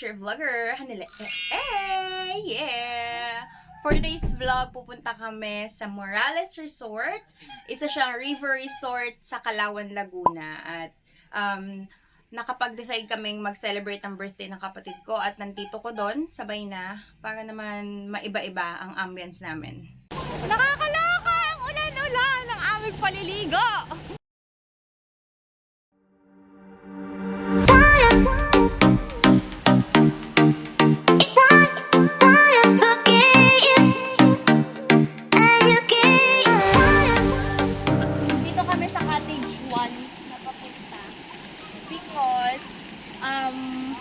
your vlogger, Hanile. Yeah! For today's vlog, pupunta kami sa Morales Resort. Isa siyang river resort sa Calauan, Laguna. At nakapag-decide kaming mag-celebrate ang birthday ng kapatid ko at nandito ko doon, sabay na, para naman maiba-iba ang ambience namin. Nakakaloka ang ulan-ulan ng aming paliligo! Dito kami sa cottage 1 na papunta because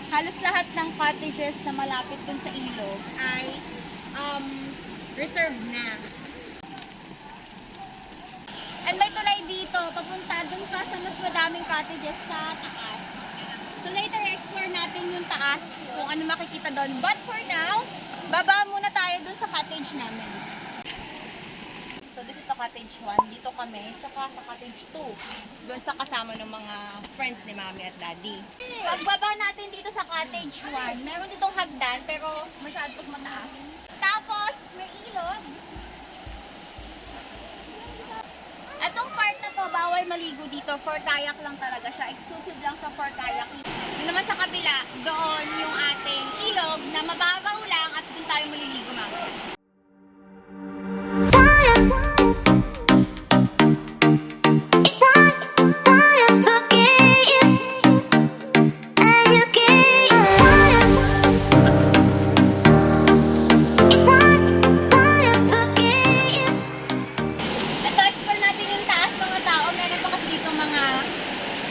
halos lahat ng cottages na malapit dun sa ilog ay reserved na. And may tulay dito, papunta dun pa sa mas madaming cottages sa taas. So later, explore natin yung taas, kung ano makikita doon. But for now, baba muna tayo dun sa cottage namin. So this is the cottage 1. Dito kami, tsaka sa cottage 2. Doon sa kasama ng mga friends ni Mami at Daddy. Pagbaba natin dito sa cottage 1, meron ditong hagdan, pero masyadong mataas. Tapos, may ilog. Atong part na to, bawal maligo dito. For kayak lang talaga siya. Exclusive lang siya for kayak. Doon naman sa kabila, doon yung ating ilog na mababaw lang at doon tayo maliligo mamaya.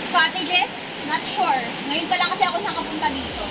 Cottages? Not sure. Ngayon pa lang kasi ako nakapunta dito.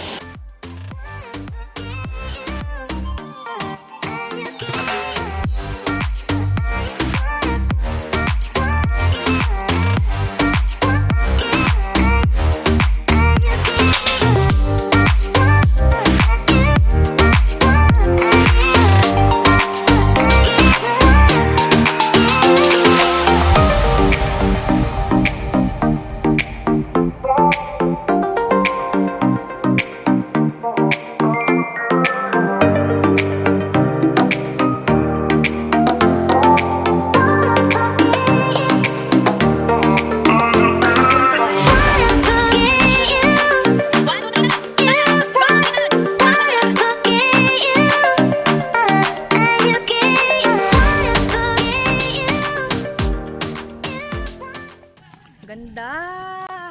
Ganda!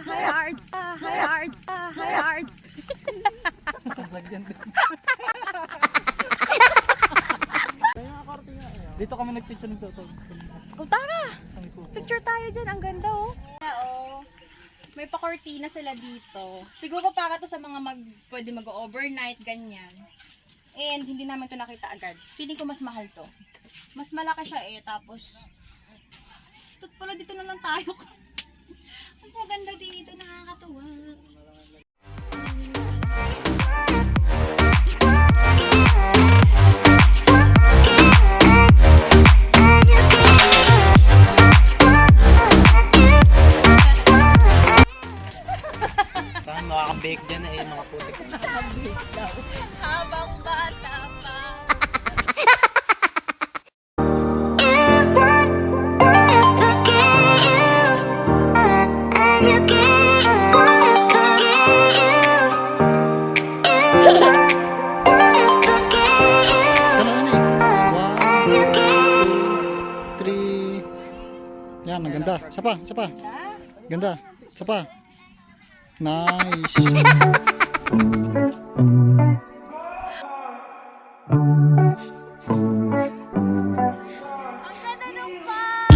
Hi art! Hi art! Hi art! Dito kami nagpicture ng toto. Oh, tara! Picture tayo dyan. Ang ganda, oh. May pa-cortina sila dito. Siguro para to sa mga pwede mag-overnight, ganyan. And hindi namin to nakita agad. Feeling ko mas mahal to. Mas malaki siya eh. Tapos, pala dito na lang tayo. Mas maganda dito, nakakatuwa. Saan makaka-bake dyan na mga putik. Nakaka-bake daw. Habang bata pa. Yan, ang ganda. Sapa, sapa. Ganda. Sapa. Nice. Ang ganda ng bag!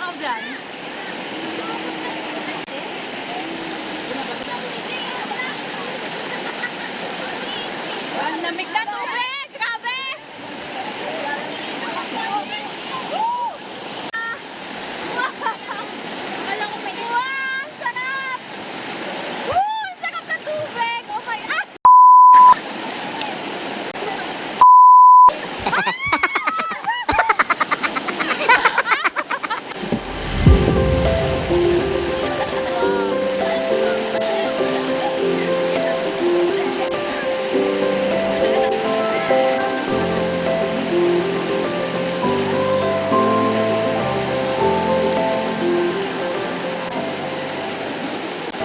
ako dyan. Ang lamig na tubig! Grabe! Akala ko may wow! Sarap! Woo! Sarap na tubig! Oh my... Ah!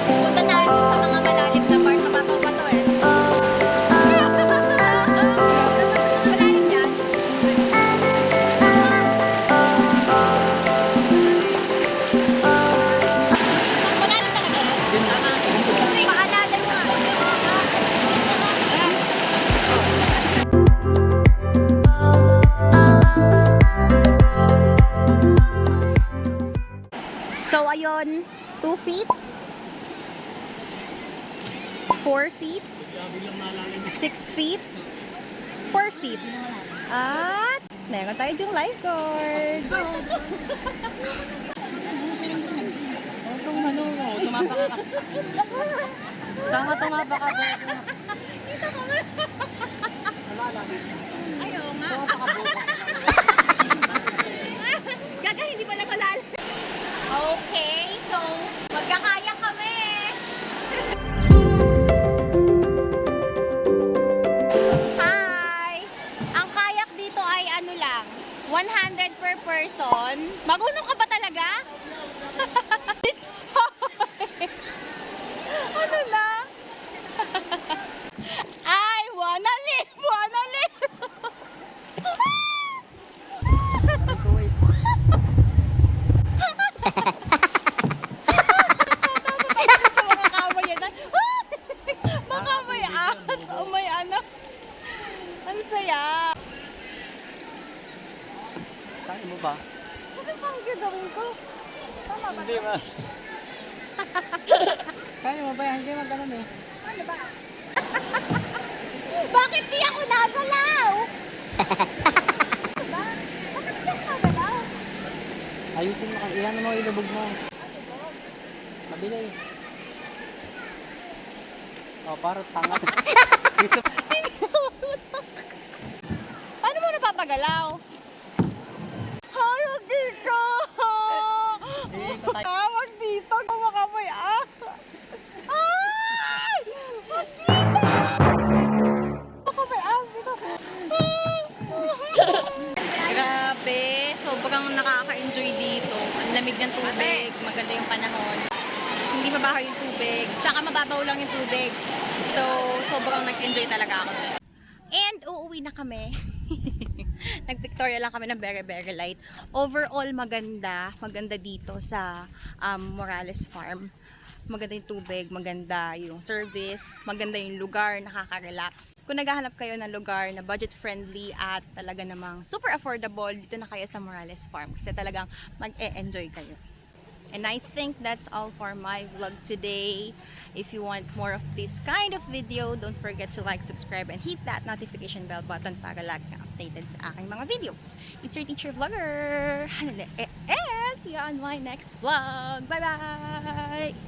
Punta tayo sa mga malalim na part. Mababaw pa to eh. Malalim yan. Malalim talaga yan. Paalala mo nga. So ayun, 2 feet. 4 feet, 6 feet, 4 feet. At meron tayo yung lifeguard. Tumapa ka. Tama, tumapa ka. Dito ka ba? Ayaw nga. Tumapa ka. Gaga, hindi pa napalalim. Okay, so magkakaya kami. Hi! Ang kayak dito ay ano lang, 100 per person. Marunong ka ba talaga? It's hard. Ano na? I wanna live! Wanna live! Baka may ahas. Oh may ano. Ang saya. Kaya mo ba? Bakit pang gagawin ko? Tama ba? Hindi ba? Kaya mo ba yan? Hindi magkanan eh. Ano ba? Bakit di ako nagalaw? Diba? Bakit di ako nagalaw? Ayusin mo kasi. Iyan mo ilubog mo. Mabilis. Oh, parang tanga. Paano mo napapagalaw? Hayag dito! Dito tayo. Wag dito! Kumakamoy ah! Ay! Wag dito! Kumakamoy ah! Dito! Grabe! Sobrang nakaka-enjoy dito. Ang lamig ng tubig. Maganda yung panahon. Hindi mabaho yung tubig. Tsaka mababaw lang yung tubig. So, sobrang nag-enjoy talaga ako. And uuwi na kami. Nag-pictorial lang kami ng very light. Overall, maganda. Maganda dito sa Morales Farm. Maganda yung tubig, maganda yung service, maganda yung lugar, nakaka-relax. Kung naghahanap kayo ng lugar na budget-friendly at talaga namang super affordable, dito na kayo sa Morales Farm. Kasi talagang mag-e-enjoy kayo. And I think that's all for my vlog today. If you want more of this kind of video, don't forget to like, subscribe, and hit that notification bell button para lagi kang updated sa aking mga videos. It's your teacher vlogger. See you on my next vlog. Bye-bye!